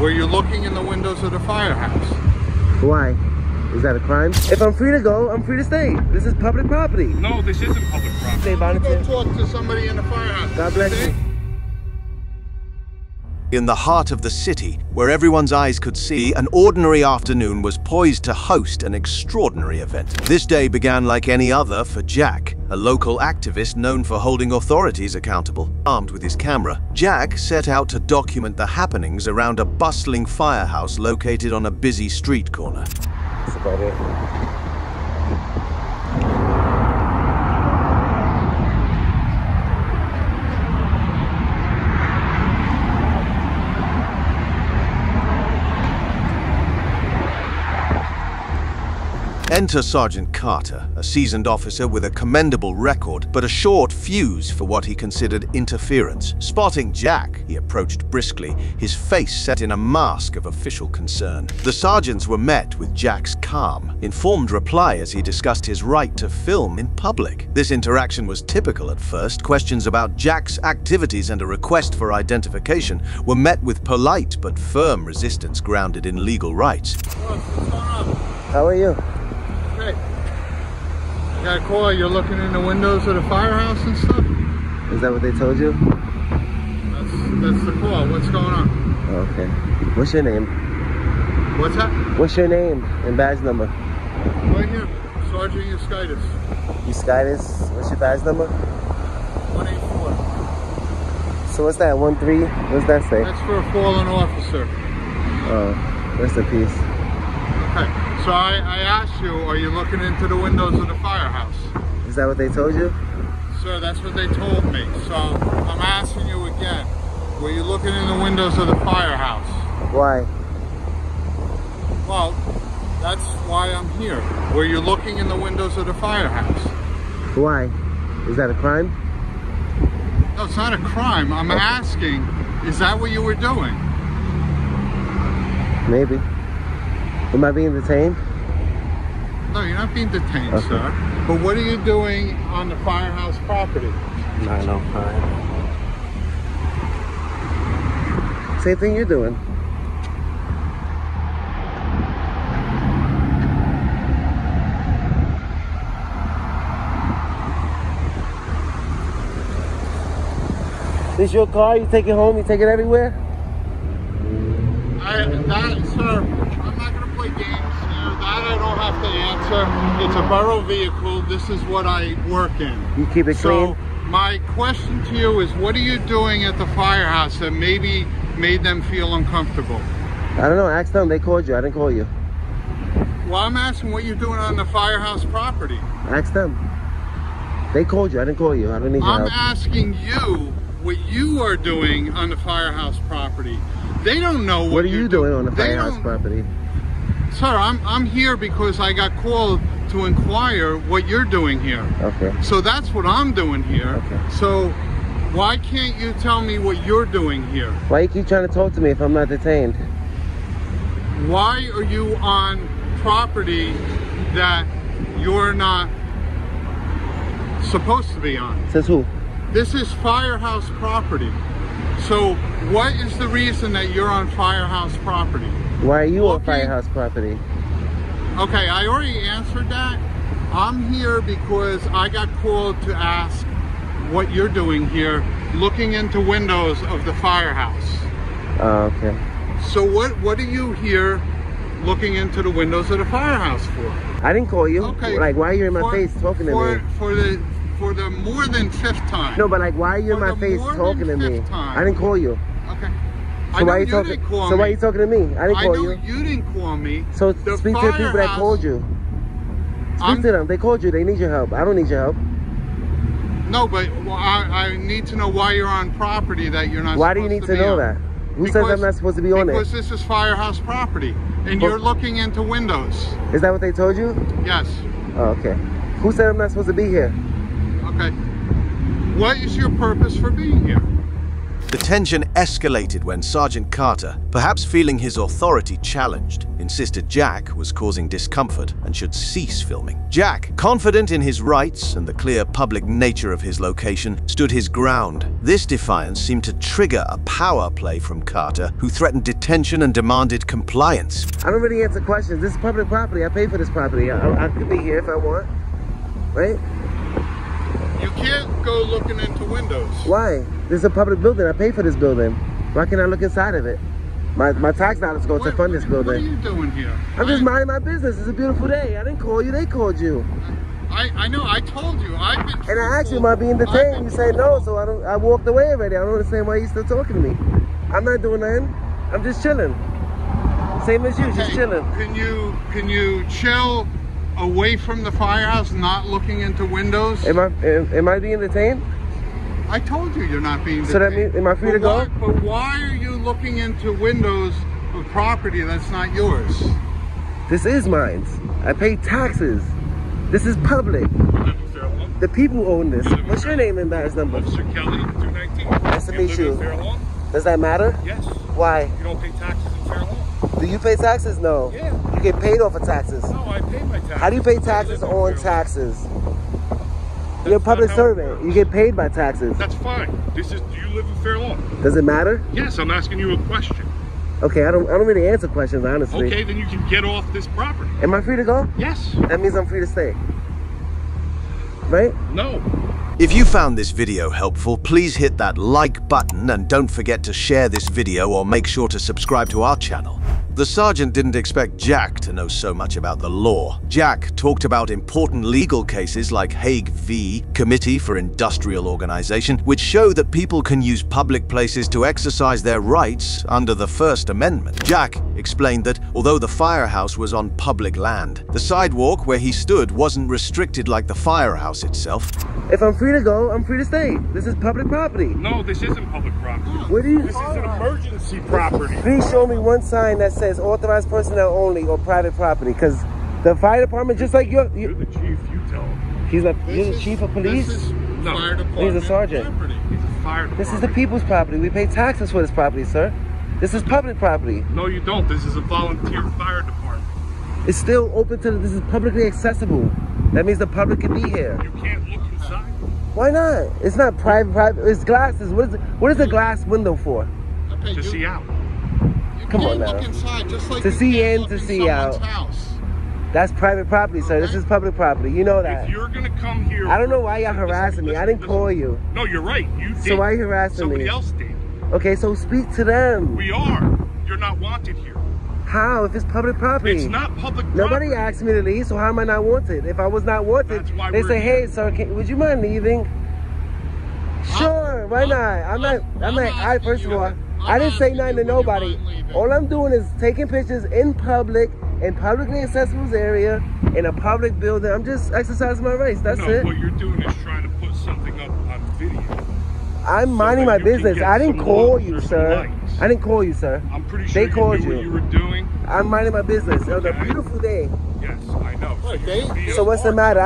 Were you looking in the windows of the firehouse? Why? Is that a crime? If I'm free to go, I'm free to stay. This is public property. No, this isn't public property. Go talk to somebody in the firehouse. God bless you. In the heart of the city, where everyone's eyes could see, an ordinary afternoon was poised to host an extraordinary event. This day began like any other for Jack, a local activist known for holding authorities accountable. Armed with his camera, Jack set out to document the happenings around a bustling firehouse located on a busy street corner. That's about it. Enter Sergeant Carter, a seasoned officer with a commendable record, but a short fuse for what he considered interference. Spotting Jack, he approached briskly, his face set in a mask of official concern. The sergeants were met with Jack's calm, informed reply as he discussed his right to film in public. This interaction was typical at first. Questions about Jack's activities and a request for identification were met with polite but firm resistance grounded in legal rights. What's going on? How are you? Hey, I got a call. You're looking in the windows of the firehouse and stuff? Is that what they told you? That's the call. What's going on? Okay. What's your name? What's that? What's your name and badge number? Right here. Sergeant Escalates. Escalates. What's your badge number? 184. So what's that, 13? What's that say? That's for a fallen officer. Oh, rest in peace. Okay. So I asked you, are you looking into the windows of the firehouse? Is that what they told you? Sir, that's what they told me. So I'm asking you again, were you looking in the windows of the firehouse? Why? Well, that's why I'm here. Were you looking in the windows of the firehouse? Why? Is that a crime? No, it's not a crime. I'm asking, is that what you were doing? Maybe. Am I being detained? No, you're not being detained, okay, sir. But what are you doing on the firehouse property? No crime. Same thing you're doing. This your car? You take it home? You take it everywhere? Sir, I'm not going to play games here. That I don't have to answer. It's a borough vehicle. This is what I work in. You keep it clean? So my question to you is, what are you doing at the firehouse that maybe made them feel uncomfortable? I don't know. Ask them. They called you. I didn't call you. Well, I'm asking what you're doing on the firehouse property. Ask them. They called you. I didn't call you. I don't need your help. I'm asking you what you are doing on the firehouse property. They don't know what are you doing on the firehouse property? Sir, I'm here because I got called to inquire what you're doing here. Okay. So that's what I'm doing here. Okay. So why can't you tell me what you're doing here? Why you keep trying to talk to me if I'm not detained? Why are you on property that you're not supposed to be on? Says who? This is firehouse property. So what is the reason that you're on firehouse property? Why are you on firehouse property? Okay, I already answered that. I'm here because I got called to ask what you're doing here, looking into windows of the firehouse. Oh, okay. So what are you here looking into the windows of the firehouse for? I didn't call you. Okay. Like, why are you in my face talking to me? For the more than fifth time. No, but like, why are you in my face talking to me? I didn't call you. Okay. So why are you talking? So why are you talking to me? I didn't call you. You didn't call me. So speak to the people that called you. Speak to them. They called you. They need your help. I don't need your help. No, but I need to know why you're on property that you're not. Why do you need to know that? Who says I'm not supposed to be on it? Because this is firehouse property, and you're looking into windows. Is that what they told you? Yes. Oh, okay. Who said I'm not supposed to be here? Okay. What is your purpose for being here? The tension escalated when Sergeant Carter, perhaps feeling his authority challenged, insisted Jack was causing discomfort and should cease filming. Jack, confident in his rights and the clear public nature of his location, stood his ground. This defiance seemed to trigger a power play from Carter, who threatened detention and demanded compliance. I don't really answer questions. This is public property. I pay for this property. I could be here if I want, right? You can't go looking into windows. Why? This is a public building. I pay for this building. Why can't I look inside of it? My tax dollars go to fund this building. What are you doing here? I'm just minding my business. It's a beautiful day. I didn't call you. They called you. I know. I told you. I've been. And I asked you, am I being detained? You say no, so I walked away already. I don't understand why you still talking to me. I'm not doing nothing. I'm just chilling. Same as you, just chilling. Can you chill away from the firehouse, not looking into windows? Am I being detained? I told you you're not being detained. So that means, am I free to go? But why are you looking into windows of property that's not yours? This is mine. I pay taxes. This is public. The people own this. What's your name and badge number? Officer Kelly, 219. Nice to meet you. Does that matter? Yes. Why? You don't pay taxes in Fair Lawn. Do you pay taxes? No. Yeah. You get paid off of taxes. No, I pay my taxes. How do you pay taxes on taxes? You're a public servant. You get paid by taxes. That's fine. Do you live in Fair Lawn? Does it matter? Yes, I'm asking you a question. Okay, I don't really answer questions, honestly. Okay, then you can get off this property. Am I free to go? Yes. That means I'm free to stay. Right? No. If you found this video helpful, please hit that like button and don't forget to share this video or make sure to subscribe to our channel. The sergeant didn't expect Jack to know so much about the law. Jack talked about important legal cases like Hague v. Committee for Industrial Organization, which show that people can use public places to exercise their rights under the First Amendment. Jack explained that although the firehouse was on public land, the sidewalk where he stood wasn't restricted like the firehouse itself. If I'm free to go, I'm free to stay. This is public property. No, this isn't public property. What do you? This is an emergency property. Please show me one sign that says authorized personnel only or private property, because the fire department, just like You're the chief, you tell him. he's like, you're the chief of police? This is No. fire department. He's a sergeant. property. He's a fire department. This is the people's property. We pay taxes for this property, sir. This is public property. No, you don't. This is a volunteer fire department. It's still open to, this is publicly accessible. That means the public can be here. You can't look inside. Why not? It's not private, it's glasses. What is a glass window for? Okay, To see out. You Come on can't look now. inside, just like To you see can't in, look to in see someone's out. house. That's private property, sir. This Okay. is public property. You know that. If you're gonna come here, I don't know why y'all harassing me. I didn't call you. No, you're right. You did. So why you harassing Somebody me? else did. Okay, so speak to them. We are. You're not wanted here. How? If it's public property? It's not public Nobody property. asked me to leave, so how am I not wanted? If I was not wanted, That's why they we're say, here. "Hey, sir, would you mind leaving?" Sure, why not? First of all, I didn't say nothing to nobody. All I'm doing is taking pictures in public, in publicly accessible area, in a public building. I'm just exercising my rights. That's No, it. what you're doing is trying to put something up on video. I'm minding that my you can business. get I didn't some call looks you, or some sir. likes. I didn't call you, sir. I'm pretty sure They called you knew you. what you were doing. I'm minding my business. It was a Okay. beautiful day. Yes, I know. Right, So what's the matter?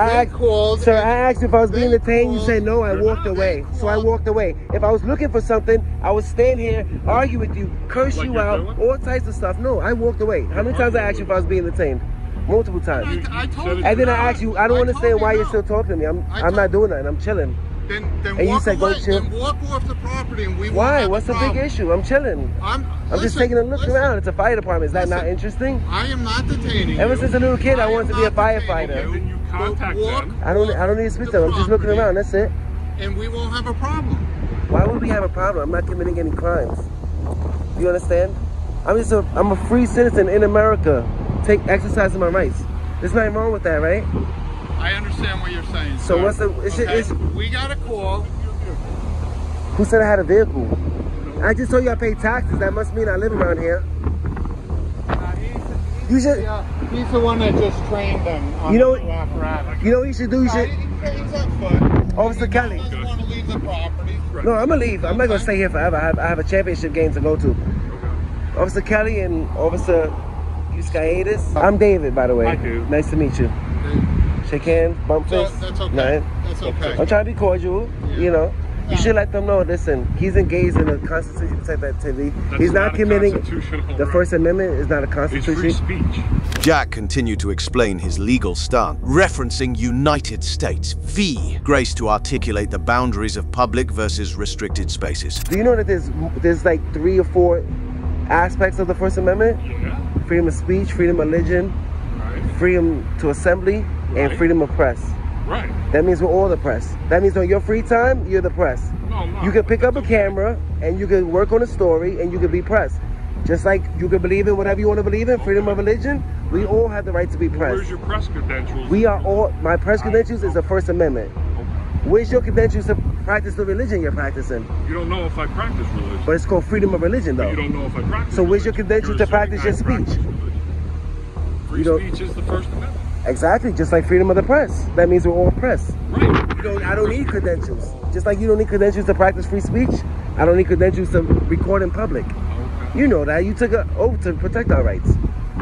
Sir, I asked you if I was being detained. You said no. I You're walked not. away. So I walked away. If I was looking for something, I would stand here, argue with you, curse Like you you're out, doing? all types of stuff. No, I walked away. How many times I asked you if I was being detained? Multiple times. I told you. And then I asked you, I don't I understand told why you you're no. still talking to me. I'm not doing nothing. I'm chilling. Then And you walk said go away. chill. Then walk off the property and we won't Why? have What's the problem. big issue? I'm chilling. I'm just listen, taking a look listen. around. It's a fire department. Is that not Listen. interesting? I am not detaining you. Ever since a little kid, I am wanted to be a not detaining firefighter. you, Then you but contact walk them. I don't need to speak to them. I'm just looking around. That's it. And we won't have a problem. Why would we have a problem? I'm not committing any crimes. You understand? I'm a free citizen in America. Exercising my rights. There's nothing wrong with that, right? I understand what you're saying. So sir. what's the? We got a call. Who said I had a vehicle? I just told you I pay taxes. That must mean I live around here. You should. He's the one that just trained them on You know- the new apparatus. You know what you should do? You should. He's on foot. Officer He Kelly. doesn't want to leave the property. No, I'm gonna leave. I'm not gonna stay here forever. I have a championship game to go to. Officer Kelly and Officer Escalates. I'm David, by the way. Hi, dude. Nice to meet you. Shake hands, bump So, fist. that's okay. Nothing. That's okay. I'm trying to be cordial, you know. You should let them know, listen, he's engaged in a constitutionally protected activity. He's not committing the First Amendment is not a constitution. It's free speech. Jack continued to explain his legal stance, referencing United States v. Grace to articulate the boundaries of public versus restricted spaces. Do you know that there's like 3 or 4 aspects of the First Amendment? Yeah. Freedom of speech, freedom of religion, Right. freedom to assembly, and Right. freedom of press. Right. That means we're all the press. That means on your free time, you're the press. No. You can pick up a camera and you can work on a story and you can be press. Just like you can believe in whatever you want to believe in, freedom of religion, we all have the right to be press. Where's your press credentials? We are all, my press credentials is the First Amendment. Where's your credentials to practice the religion you're practicing? You don't know if I practice religion. But it's called freedom of religion though. You don't know if I practice So where's your religion. credentials to practice your assuming I speech? practice religion. Free You don't- speech is the First Amendment. Exactly, just like freedom of the press. That means we're all press. Right. I don't need credentials. Just like you don't need credentials to practice free speech, I don't need credentials to record in public. Okay. You know that. You took an oath to protect our rights.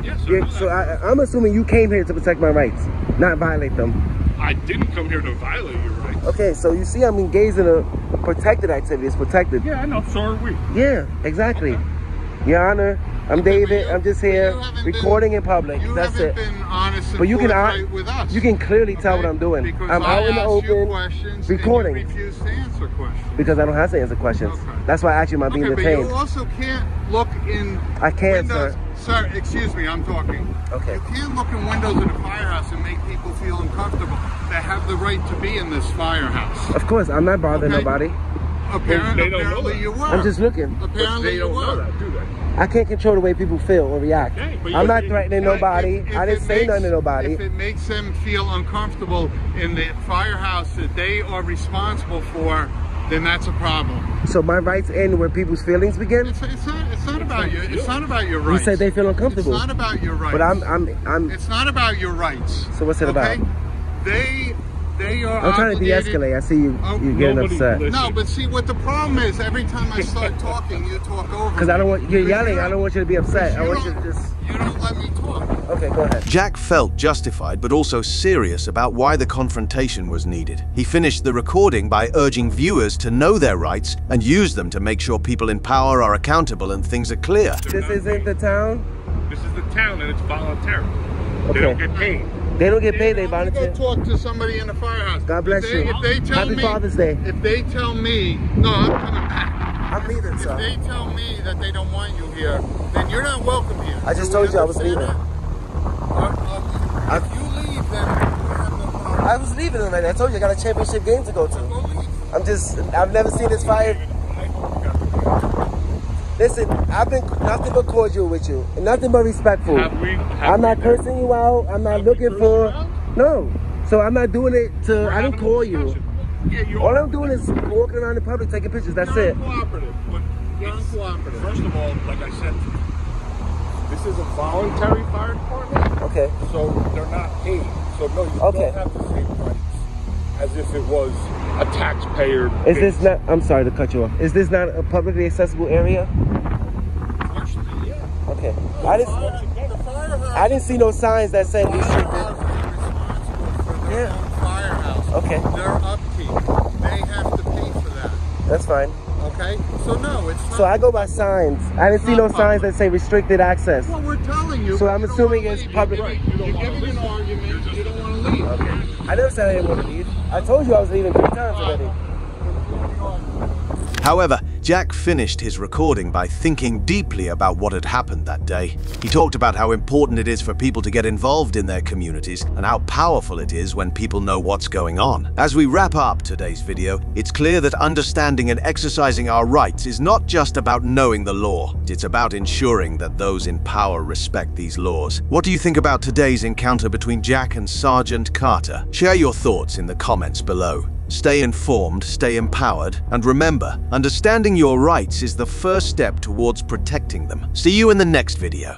Yes, Yeah, sir. so I'm assuming you came here to protect my rights, not violate them. I didn't come here to violate your rights. Okay, so you see I'm engaged in a protected activity. It's protected. Yeah, I know. So are we. Yeah, exactly. Your Honor, I'm David. I'm just here recording in public. You That's haven't it. been honest and But you can forthright with us. you can clearly tell what I'm doing. Because I'm I out in the asked you open questions recording. And you refuse to answer questions. because I don't have to answer questions. Okay. That's why I asked you, am I being Okay, but detained? you also can't look in I can't, windows. sir. Sir, excuse me, I'm talking. Okay. You can't look in windows in a firehouse and make people feel uncomfortable. They have the right to be in this firehouse. Of course, I'm not bothering Okay. nobody. They don't know Apparently that. you were. I'm just looking. Apparently They you don't know were. that, do they? I can't control the way people feel or react. Okay, but I'm not you- threatening nobody. If I didn't it say makes- nothing to nobody. If it makes them feel uncomfortable in the firehouse that they are responsible for, then that's a problem. So my rights end where people's feelings begin. It's not about you. It's not about your You rights. said they feel uncomfortable. It's not about your rights. But I'm. It's not about your rights. So what's it about? They are. I'm trying to obligated- de-escalate. I see you. Oh, You getting nobody upset. listens. No, but see what the problem is. Every time I start talking, you talk over. Because I don't want you're Because yelling. I don't want you to be upset. I want you to don't- just. You don't let me talk. Okay, go ahead. Jack felt justified but also serious about why the confrontation was needed. He finished the recording by urging viewers to know their rights and use them to make sure people in power are accountable and things are clear. This isn't the town. This is the town and it's voluntary. Okay. They don't get paid. They don't get paid. They I'm gonna volunteer. go talk to somebody in the firehouse. God bless If they- you. If they tell Happy me, Father's Day. If they tell me, no, I'm coming back. I'm leaving, If sir. they tell me that they don't want you here, then you're not welcome here. I just Do we told you I was understand leaving. that? If you leave, then we have no problem. I was leaving already. I told you I got a championship game to go to. Go leave. I've never seen this fire. Listen, I've been nothing but cordial with you, and nothing but respectful. I'm not cursing you out. I'm not looking for. No. So I'm not doing it to. I didn't call you. Yeah, you're All I'm doing is walking around in public taking pictures. That's You're it. uncooperative. But You're uncooperative. first of all, like I said, this is a voluntary fire department, Okay. so they're not paid. So no, you Okay. don't have the same rights as if it was a taxpayer. Is this not? I'm sorry to cut you off. Is this not a publicly accessible area? Actually, yeah. Okay. The firehouse. I didn't see no signs that said restricted. Firehouse is responsible for their Yeah. own firehouse. Okay. Their upkeep. They have to pay for that. That's fine. Okay? So no, it's not. So I go by signs. I didn't see no signs that say restricted access. Well, we're telling you. So but I'm you don't assuming wanna it's leave. public- You're giving an argument. You don't want to leave. Okay. I never said I didn't want to leave. I told you I was leaving 3 times already. However, Jack finished his recording by thinking deeply about what had happened that day. He talked about how important it is for people to get involved in their communities and how powerful it is when people know what's going on. As we wrap up today's video, it's clear that understanding and exercising our rights is not just about knowing the law. It's about ensuring that those in power respect these laws. What do you think about today's encounter between Jack and Sergeant Carter? Share your thoughts in the comments below. Stay informed, stay empowered, and remember, understanding your rights is the first step towards protecting them. See you in the next video.